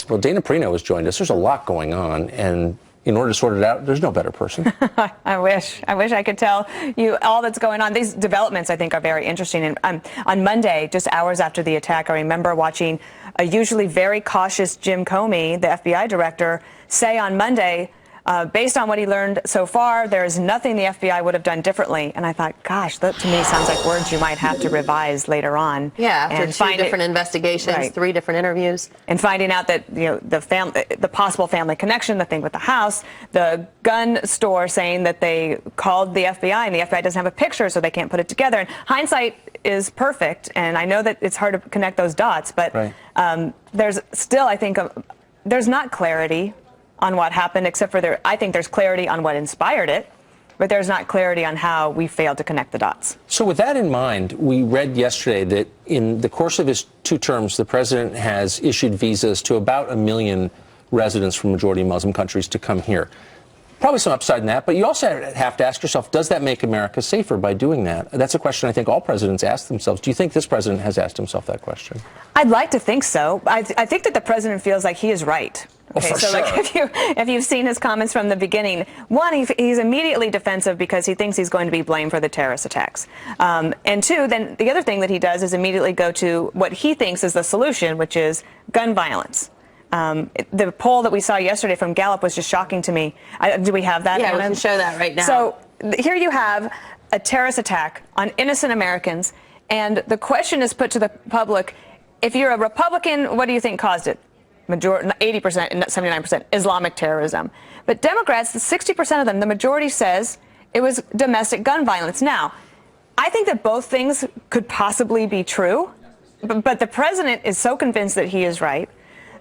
Well, Dana Perino has joined us. There's a lot going on, and in order to sort it out, there's no better person. I wish I could tell you all that's going on. These developments, I think, are very interesting. And on Monday, just hours after the attack, I remember watching a usually very cautious Jim Comey, the FBI director, say on Monday, based on what he learned so far, there is nothing the FBI would have done differently. And I thought, gosh, that to me sounds like words you might have to revise later on. Yeah, after two different investigations, right. 3 different interviews. And finding out that, you know, the possible family connection, the thing with the house, the gun store saying that they called the FBI and the FBI doesn't have a picture, so they can't put it together. And hindsight is perfect, and I know that it's hard to connect those dots, but right. There's still, I think, there's not clarity on what happened, except for I think there's clarity on what inspired it, but there's not clarity on how we failed to connect the dots. So with that in mind, we read yesterday that in the course of his 2 terms, the president has issued visas to about 1 million residents from majority Muslim countries to come here. Probably some upside in that, but you also have to ask yourself, does that make America safer by doing that? That's a question I think all presidents ask themselves. Do you think this president has asked himself that question? I'd like to think so. I think that the president feels like he is right. Okay, so sure. Like if you've seen his comments from the beginning, one, he's immediately defensive because he thinks he's going to be blamed for the terrorist attacks. And 2, then the other thing that he does is immediately go to what he thinks is the solution, which is gun violence. The poll that we saw yesterday from Gallup was just shocking to me. Do we have that? Yeah, we can show that right now. So here you have a terrorist attack on innocent Americans, and the question is put to the public, if you're a Republican, what do you think caused it? 80%, 79% Islamic terrorism. But Democrats, 60% of them, the majority says it was domestic gun violence. Now, I think that both things could possibly be true, but the president is so convinced that he is right.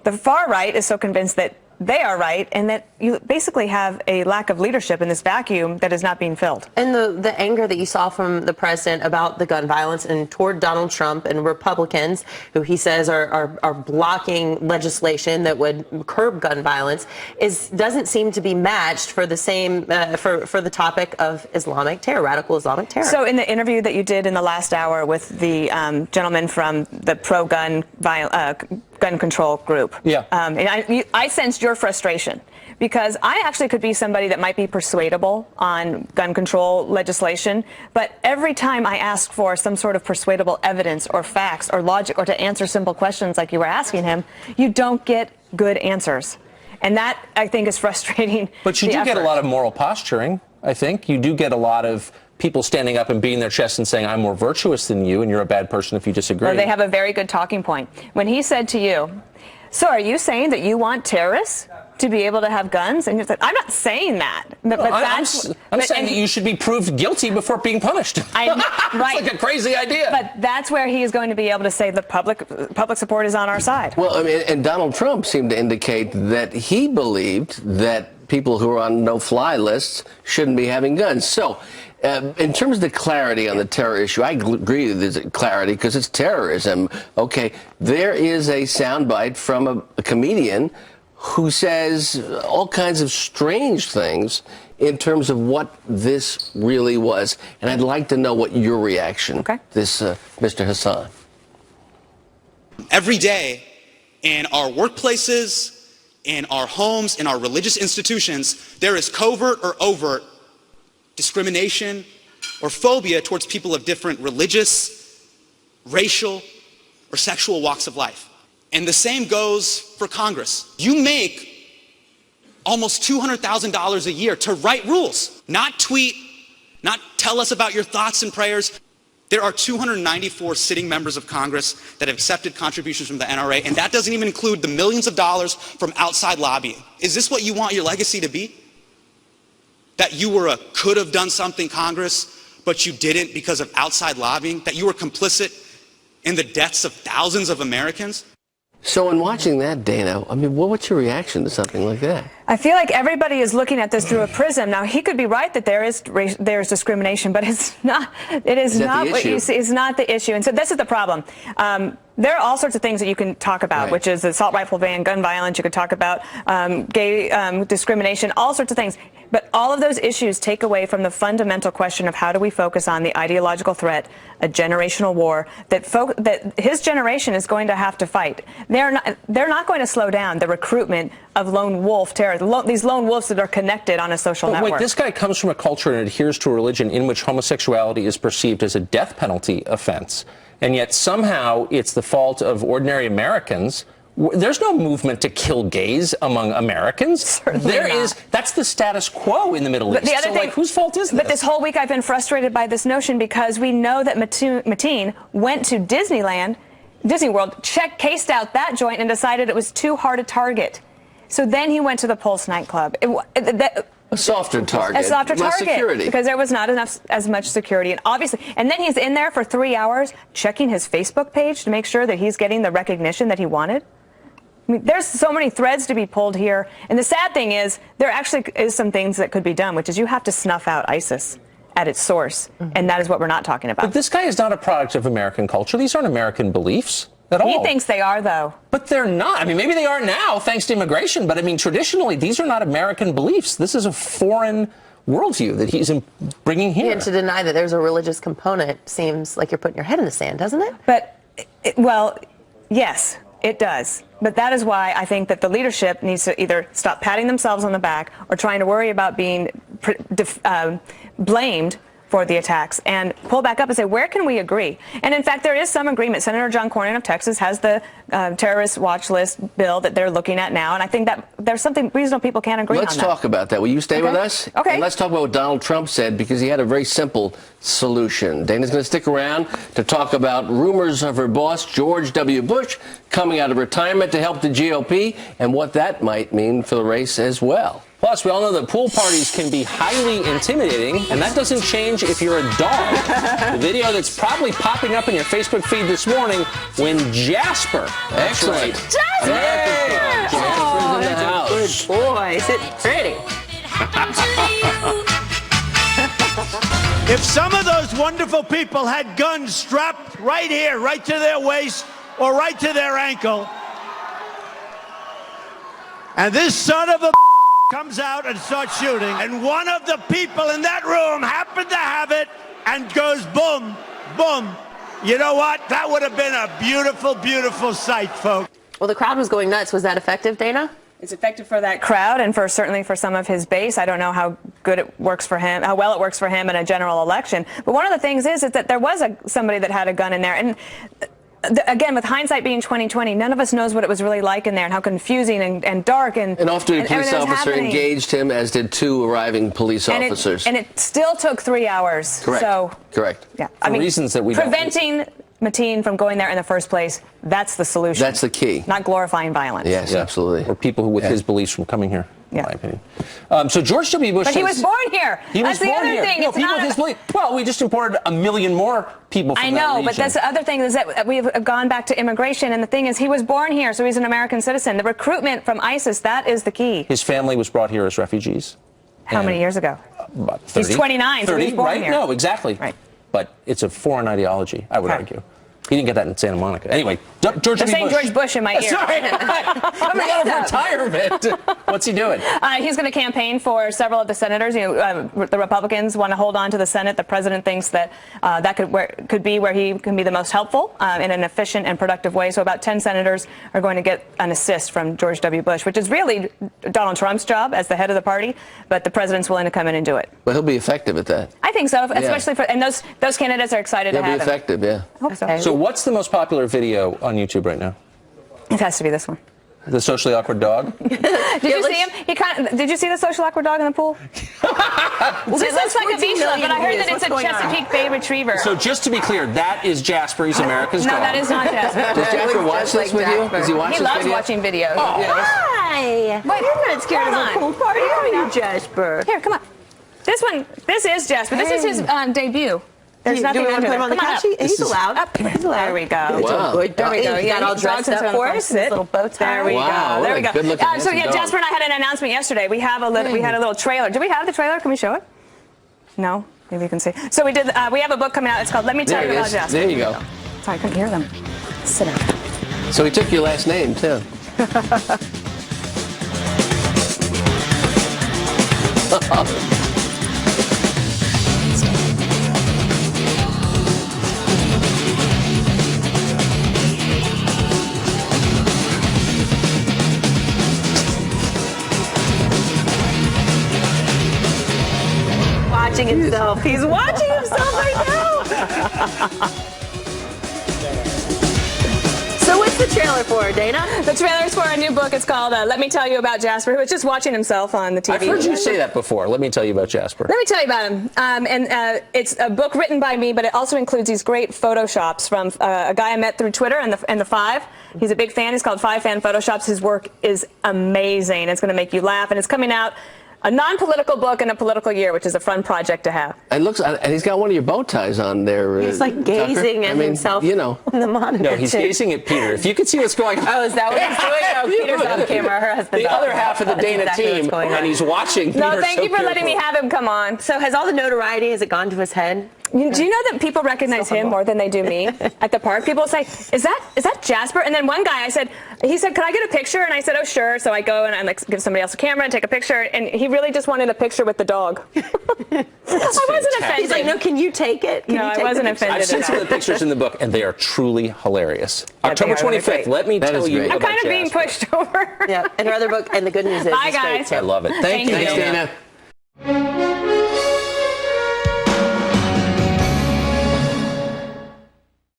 The far right is so convinced that they are right, and that you basically have a lack of leadership in this vacuum that is not being filled. And the anger that you saw from the president about the gun violence and toward Donald Trump and Republicans, who he says are blocking legislation that would curb gun violence, doesn't seem to be matched for the same for the topic of Islamic terror, radical Islamic terror. So in the interview that you did in the last hour with the gentleman from the pro-gun gun control group. Yeah. And I sensed your frustration, because I actually could be somebody that might be persuadable on gun control legislation, but every time I ask for some sort of persuadable evidence or facts or logic or to answer simple questions like you were asking him, you don't get good answers. And that, I think, is frustrating. But you do get a lot of moral posturing, I think. You do get a lot of people standing up and beating their chests and saying, I'm more virtuous than you, and you're a bad person if you disagree. Well, they have a very good talking point. When he said to you, so are you saying that you want terrorists to be able to have guns? And you said, I'm not saying that. I'm saying that you should be proved guilty before being punished. Right. It's like a crazy idea. But that's where he is going to be able to say the public support is on our side. Well, I mean, and Donald Trump seemed to indicate that he believed that people who are on no-fly lists shouldn't be having guns. So, in terms of the clarity on the terror issue, I agree that there's clarity because it's terrorism. Okay, there is a soundbite from a comedian who says all kinds of strange things in terms of what this really was. And I'd like to know what your reaction, this Mr. Hassan. Every day in our workplaces, in our homes, in our religious institutions, there is covert or overt discrimination or phobia towards people of different religious, racial, or sexual walks of life. And the same goes for Congress. You make almost $200,000 a year to write rules, not tweet, not tell us about your thoughts and prayers. There are 294 sitting members of Congress that have accepted contributions from the NRA, and that doesn't even include the millions of dollars from outside lobbying. Is this what you want your legacy to be? That you were a could have done something Congress, but you didn't because of outside lobbying? That you were complicit in the deaths of thousands of Americans? So in watching that, Dana, I mean, what's your reaction to something like that? I feel like everybody is looking at this through a prism. Now, he could be right that there's discrimination, but it's not. It is not what you see. It's not the issue. And so this is the problem. There are all sorts of things that you can talk about, right, which is the assault rifle ban, gun violence. You could talk about gay discrimination, all sorts of things. But all of those issues take away from the fundamental question of how do we focus on the ideological threat, a generational war that his generation is going to have to fight. They're not going to slow down the recruitment of lone wolf terrorists, these lone wolves that are connected on a social network. Wait, this guy comes from a culture and adheres to a religion in which homosexuality is perceived as a death penalty offense, and yet somehow it's the fault of ordinary Americans. There's no movement to kill gays among Americans. Certainly there not. is. That's the status quo in the Middle East. The other so, thing, like, whose fault is this? But this whole week I've been frustrated by this notion because we know that Mateen went to Disney World, cased out that joint and decided it was too hard a target. So then he went to the Pulse nightclub. A softer target. A softer less target. security. Because there was not as much security. And obviously, and then he's in there for 3 hours checking his Facebook page to make sure that he's getting the recognition that he wanted. I mean, there's so many threads to be pulled here. And the sad thing is, there actually is some things that could be done, which is you have to snuff out ISIS at its source. And that is what we're not talking about. But this guy is not a product of American culture. These aren't American beliefs at all. He thinks they are, though. But they're not. I mean, maybe they are now, thanks to immigration. But I mean, traditionally, these are not American beliefs. This is a foreign worldview that he's bringing here. And to deny that there's a religious component seems like you're putting your head in the sand, doesn't it? But, well, yes, it does. But that is why I think that the leadership needs to either stop patting themselves on the back or trying to worry about being blamed for the attacks and pull back up and say, where can we agree? And in fact, there is some agreement. Senator John Cornyn of Texas has the terrorist watch list bill that they're looking at now. And I think that there's something reasonable people can agree on. Let's talk about that. Will you stay with us? Okay. And let's talk about what Donald Trump said, because he had a very simple solution. Dana's going to stick around to talk about rumors of her boss, George W. Bush, coming out of retirement to help the GOP and what that might mean for the race as well. Plus, we all know that pool parties can be highly intimidating, and that doesn't change if you're a dog. The video that's probably popping up in your Facebook feed this morning when Jasper. Excellent. Jasper! Hey! Oh, in the that's house. a good boy. Sit pretty. If some of those wonderful people had guns strapped right here, right to their waist or right to their ankle, and this son of a comes out and starts shooting, and one of the people in that room happened to have it and goes boom, boom, you know what? That would have been a beautiful, beautiful sight, folks. Well, the crowd was going nuts. Was that effective, Dana? It's effective for that crowd and certainly for some of his base. I don't know how good it works for him, how well it works for him in a general election. But one of the things is that there was somebody that had a gun in there. And again, with hindsight being 20/20, none of us knows what it was really like in there and how confusing and dark and An off-duty police everything was officer happening. engaged him, as did 2 arriving police officers. And it still took 3 hours. Correct. So, Correct. yeah. For reasons that we don't- preventing Mateen from going there in the first place, that's the solution. That's the key. Not glorifying violence. Yes, absolutely. Or people with his beliefs from coming here, in Yeah. my opinion. So George W. Bush But he was born here. He was That's the born other here. thing. No, It's people not with his belief. Well, we just imported 1 million more people from I that know, region. but that's the other thing is that we've gone back to immigration, and the thing is he was born here, so he's an American citizen. The recruitment from ISIS, that is the key. His family was brought here as refugees. How many years ago? About 30. He's 29, so 30, he's born right? here. No, exactly. Right. But it's a foreign ideology, I would Okay. argue. He didn't get that in Santa Monica. Anyway, George They're W. saying Bush. George Bush in my ear. Sorry. I'm out of retirement. What's he doing? He's going to campaign for several of the senators. The Republicans want to hold on to the Senate. The president thinks that that could be where he can be the most helpful in an efficient and productive way. So about 10 senators are going to get an assist from George W. Bush, which is really Donald Trump's job as the head of the party. But the president's willing to come in and do it. But he'll be effective at that. I think so, especially and those candidates are excited He'll to be have him. effective, yeah. I hope so. Okay. So what's the most popular video on YouTube right now? It has to be this one. The socially awkward dog? Did you see him? Did you see the social awkward dog in the pool? Well, this looks like a beach dog, but I heard that it's a Chesapeake Bay Retriever. So just to be clear, that is Jasper. He's America's No, dog. that is not Jasper. Does Jasper watch this with you? Does he watch He this loves video? watching videos. Hi. Wait, You're not scared of hold a on. pool party, are you, Jasper? Here, come on. This is Jasper. This is his debut. There's nothing do we want under to put him on the there. Come couch? on up. He's allowed. He's allowed. There we go. Wow. Good There we dog. go. He got all dressed up for us. His little bow tie. There we Wow, go. There what we a go. good-looking, So yeah, handsome dog. Jasper and I had an announcement yesterday. We had a little trailer. Do we have the trailer? Can we show it? No. Maybe you can see. So we did. We have a book coming out. It's called "Let Me Tell There You it About is. Jasper." There you go. Sorry, I couldn't hear them. Sit down. So he took your last name, too. Watching himself. He's watching himself right now. So what's the trailer for, Dana? The trailer is for a new book. It's called "Let Me Tell You About Jasper," who was just watching himself on the TV. I've heard you say that before. Let me tell you about Jasper. Let me tell you about him. It's a book written by me, but it also includes these great photoshops from a guy I met through Twitter and the Five. He's a big fan. He's called Five Fan Photoshops. His work is amazing. It's going to make you laugh, and it's coming out. A non-political book in a political year, which is a fun project to have. And he's got one of your bow ties on there. He's like gazing at himself You know. in the monitor. No, he's too. gazing at Peter. If you could see what's going on. Oh, is that what he's doing? Oh, Peter's off camera. Her husband's The off other camera. half of the That's Dana exactly what's team, going on. and he's watching No, Peter thank so you for letting me carefully. have him come on. So has all the notoriety, has it gone to his head? Do you know that people recognize him more than they do me at the park? People say, "Is that Jasper?" And then one guy, he said, "Can I get a picture?" And I said, "Oh, sure." So I go and I give somebody else a camera and take a picture. And he really just wanted a picture with the dog. I wasn't offended. He's like, no, can you take it? Can No, you I take wasn't the picture? offended. I've seen some of the pictures in the book, and they are truly hilarious. Yeah, October they are really 25th, great. let me That tell is you great. about I'm kind of being Jasper. pushed over. Yeah, and her other book, and the good news is Bye, it's great, guys. too. I love it. Thank you, Thank you. Thanks, Dana.